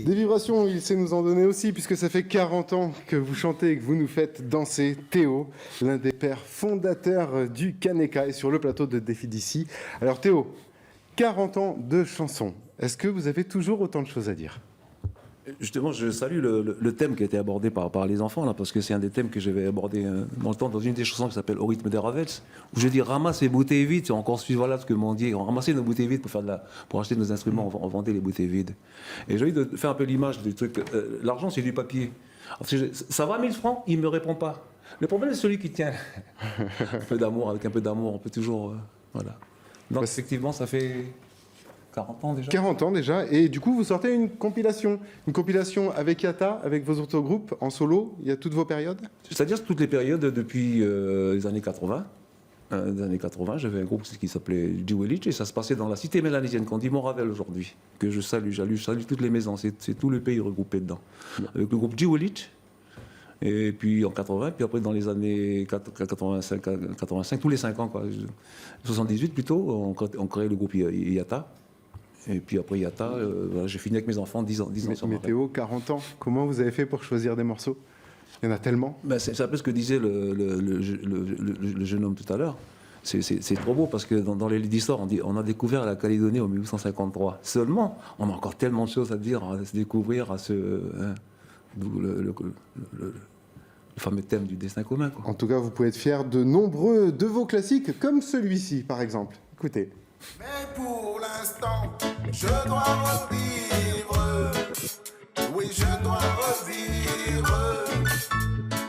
Des vibrations, il sait nous en donner aussi, puisque ça fait 40 ans que vous chantez et que vous nous faites danser. Théo, l'un des pères fondateurs du Kaneka, est sur le plateau de Défi d'ici. Alors Théo, 40 ans de chansons. Est-ce que vous avez toujours autant de choses à dire ? Justement, je salue le thème qui a été abordé par les enfants, là, parce que c'est un des thèmes que j'avais abordé dans le temps, dans une des chansons qui s'appelle Au rythme des Ravels, où je dis ramasse les bouteilles vides, c'est encore voilà ce que m'ont dit, on ramassait nos bouteilles vides pour acheter nos instruments, on vendait les bouteilles vides. Et j'ai envie de faire un peu l'image du truc, l'argent c'est du papier. Alors, ça va 1000 francs, il ne me répond pas. Le problème c'est celui qui tient. Un peu d'amour, avec un peu d'amour, on peut toujours... voilà. Donc effectivement, ça fait... 40 ans déjà. 40 ans déjà, et du coup vous sortez une compilation avec Yata, avec vos autres groupes, en solo, il y a toutes vos périodes ? C'est-à-dire toutes les périodes depuis les années 80. J'avais un groupe qui s'appelait Jewellich, et ça se passait dans la cité mélanésienne, qu'on dit Montravel aujourd'hui, que je salue toutes les maisons, c'est tout le pays regroupé dedans. Avec le groupe Jewellich, et puis en 80, puis après dans les années 85 tous les 5 ans, quoi, 78 plutôt, on crée le groupe Yata. Et puis après Yata, voilà, j'ai fini avec mes enfants 10 ans sur Mais Théo, 40 ans, comment vous avez fait pour choisir des morceaux ? Il y en a tellement. Ben c'est un peu ce que disait le jeune homme tout à l'heure. C'est trop beau parce que dans les livres d'histoire, on a découvert la Calédonie en 1853. Seulement, on a encore tellement de choses à dire, à se découvrir, d'où le fameux thème du destin commun, quoi. En tout cas, vous pouvez être fiers de nombreux de vos classiques, comme celui-ci par exemple. Écoutez. Mais pour l'instant, je dois revivre. Oui, je dois revivre.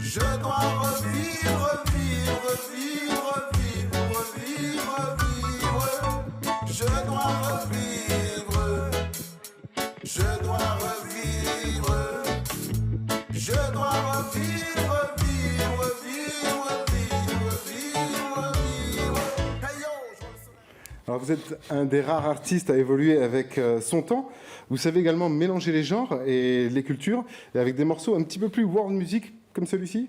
Je dois revivre, vivre, vivre, vivre, vivre, vivre. Je dois revivre. Je dois revivre. Je dois revivre, vivre, vivre, vivre, vivre, vivre. Hey yo, je vois le soleil. Alors vous êtes un des rares artistes à évoluer avec son temps. Vous savez également mélanger les genres et les cultures, et avec des morceaux un petit peu plus world music comme celui-ci.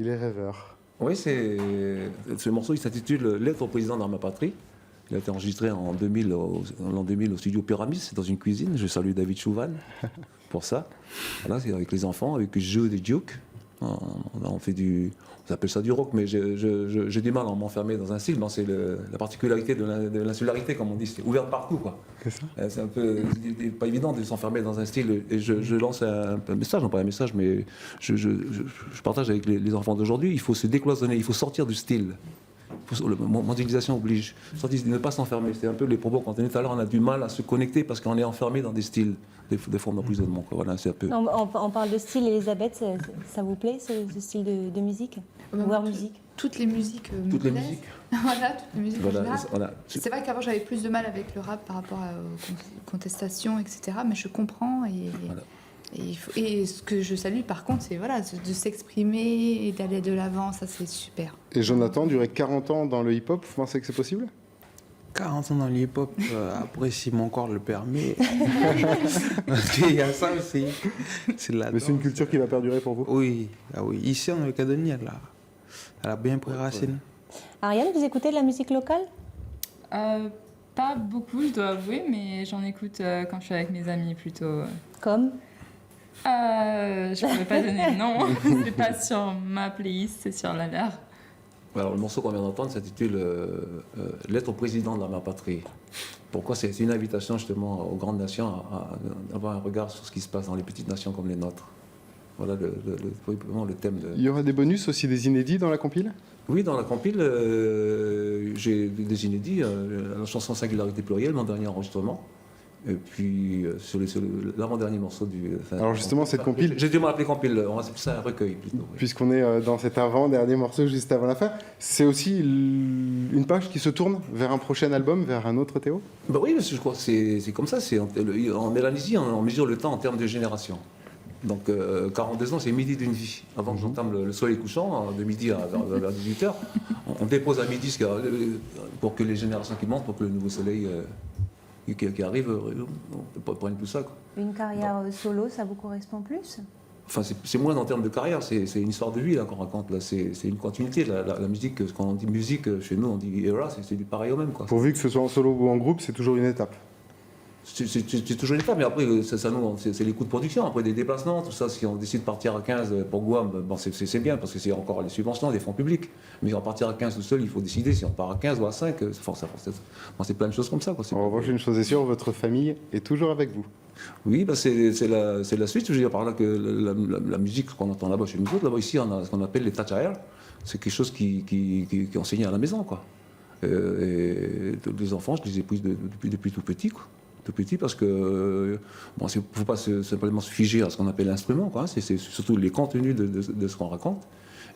Il est rêveur. Oui, ce morceau, il s'intitule « Lettre au président dans ma patrie ». Il a été enregistré en l'an 2000 au studio Pyramide, c'est dans une cuisine. Je salue David Chouval pour ça. Voilà, c'est avec les enfants, avec le jeu des Duke. On fait on appelle ça du rock, mais j'ai du mal à m'enfermer dans un style. Non, c'est la particularité de l'insularité, comme on dit, c'est ouvert partout, quoi. C'est ça. C'est un peu pas évident de s'enfermer dans un style. Et je lance un message, non pas un message, mais je partage avec les enfants d'aujourd'hui. Il faut se décloisonner, il faut sortir du style. Mondialisation oblige. Ne pas s'enfermer. C'est un peu les propos qu'on tenait tout à l'heure. On a du mal à se connecter parce qu'on est enfermé dans des styles, des formes d'emprisonnement. Voilà, c'est un peu. On parle de style, Elisabeth, ça vous plaît ce style de musique ? World music ? Toutes les musiques me Toutes les plaisent. musiques. Voilà, toutes les musiques. Voilà, en général. voilà. C'est vrai qu'avant j'avais plus de mal avec le rap par rapport aux contestations, etc. Mais je comprends Voilà. et ce que je salue par contre, c'est voilà, de s'exprimer et d'aller de l'avant, ça c'est super. Et Jonathan, durer 40 ans dans le hip-hop, vous pensez que c'est possible ? 40 ans dans le hip-hop, après si mon corps le permet. Parce qu'il y a ça aussi. C'est la Mais c'est une danse. culture qui va perdurer pour vous ? Oui, ah oui. Ici en Calédonie, elle a bien pris racine. Ariane, vous écoutez de la musique locale ? Pas beaucoup, je dois avouer, mais j'en écoute quand je suis avec mes amis plutôt. Comme ? Je ne pourrais pas donner le nom, c'est pas sur ma playlist, c'est sur la leur. Alors, le morceau qu'on vient d'entendre s'intitule Lettre au président de ma patrie. Pourquoi c'est une invitation justement aux grandes nations à avoir un regard sur ce qui se passe dans les petites nations comme les nôtres. Voilà vraiment le thème. Il y aura des bonus, aussi des inédits dans la compile ? Oui, dans la compile, j'ai des inédits. La chanson Singularité plurielle, mon dernier enregistrement. Et puis, sur l'avant-dernier morceau du... Alors justement, cette compile... J'ai dû m'appeler compile, on va appeler ça un recueil plutôt. Oui. Puisqu'on est dans cet avant-dernier morceau juste avant la fin, c'est aussi une page qui se tourne vers un prochain album, vers un autre Théo ? Ben oui, parce que je crois que c'est comme ça. En Mélanésie, on mesure le temps en termes de génération. Donc 42 ans, c'est midi d'une vie. Avant que j'entame le soleil couchant, de midi vers 18h, on dépose à midi pour que les générations qui montent, pour que le nouveau soleil qui arrive prenne tout ça, quoi. Une carrière solo, ça vous correspond plus? Enfin, c'est moins en termes de carrière, c'est une histoire de vie là qu'on raconte. Là, c'est une continuité. La musique, quand on dit musique, chez nous, on dit era, c'est du pareil au même, quoi. Pourvu que ce soit en solo ou en groupe, c'est toujours une étape. C'est toujours une étape, mais après, c'est les coûts de production, après des déplacements, tout ça. Si on décide de partir à 15 pour Guam, bon, c'est bien, parce que c'est encore les subventions, des fonds publics. Mais en partir à 15 tout seul, il faut décider si on part à 15 ou à 5. C'est plein de choses comme ça, quoi. En revanche, une chose est sûre, votre famille est toujours avec vous. Oui, bah c'est la suite. Je veux dire par là que la musique qu'on entend là-bas chez nous autres, là-bas ici, on a ce qu'on appelle les tachaïrs. C'est quelque chose qui est enseigné à la maison, quoi. Et les enfants, je les épouse depuis tout petit, quoi. Tout petit, parce que bon, il ne faut pas simplement se figer à ce qu'on appelle l'instrument, quoi. C'est surtout les contenus de ce qu'on raconte.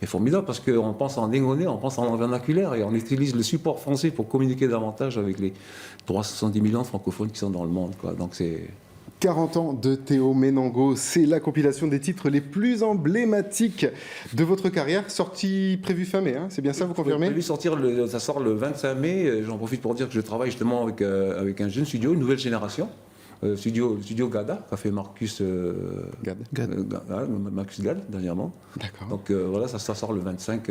Et formidable parce qu'on pense en négoné, on pense en vernaculaire et on utilise le support français pour communiquer davantage avec les 370 millions de francophones qui sont dans le monde, quoi. Donc c'est 40 ans de Théo Menango, c'est la compilation des titres les plus emblématiques de votre carrière, sortie prévue fin mai, hein, c'est bien ça, vous confirmez? Prévu sortir, ça sort le 25 mai, j'en profite pour dire que je travaille justement avec un jeune studio, une nouvelle génération, studio Gada, qu'a fait Marcus Gad dernièrement. D'accord. Donc voilà, ça sort le 25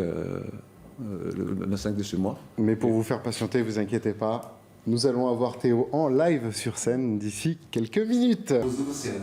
de ce mois. Mais pour vous faire patienter, vous inquiétez pas, nous allons avoir Théo en live sur scène d'ici quelques minutes. Le ciel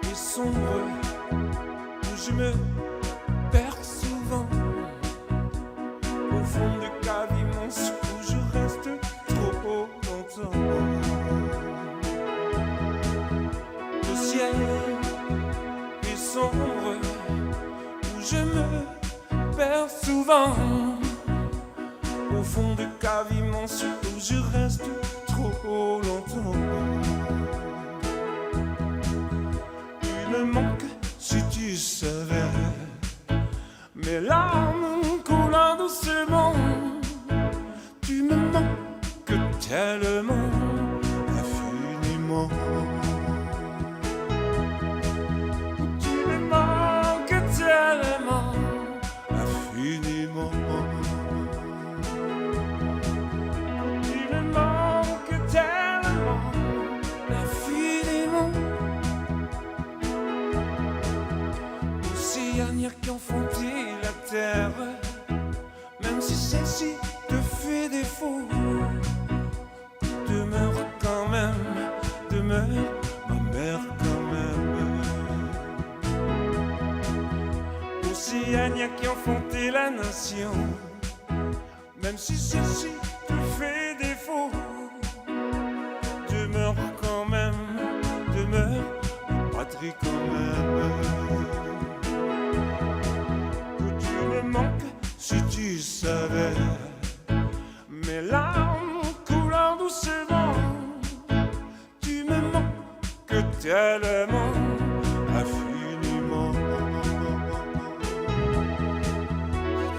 est sombre, où je me perds souvent. Au fond de cave immense où je reste trop longtemps. Le ciel est sombre, où je me perds souvent. Au fond de cave immense où je reste trop longtemps. Tu me manques si tu savais mes larmes coulant doucement. Tu me manques tellement, infiniment. Tu me manques tellement, infiniment. Tu me manques tellement, infiniment. Océanière qui ont fondé la terre, même si celle-ci te fait défaut, demeure quand même, demeure ma mère quand même. Océanière qui ont fondé la nation, même si celle-ci te fait défaut, demeure quand même, demeure ma patrie quand même. Que tu me manques si tu savais mes larmes coulant doucement. Tu me manques tellement, infiniment.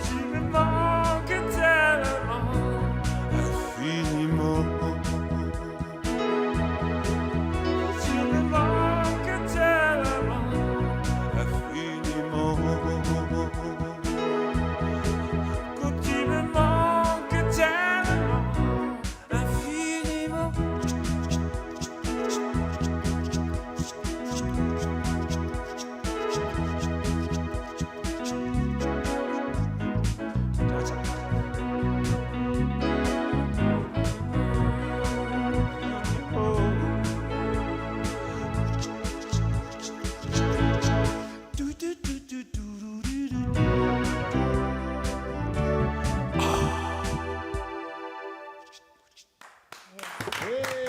Tu me manques tellement, infiniment. Tu me manques tellement, infiniment. Quand tu me manques tellement, infiniment. Et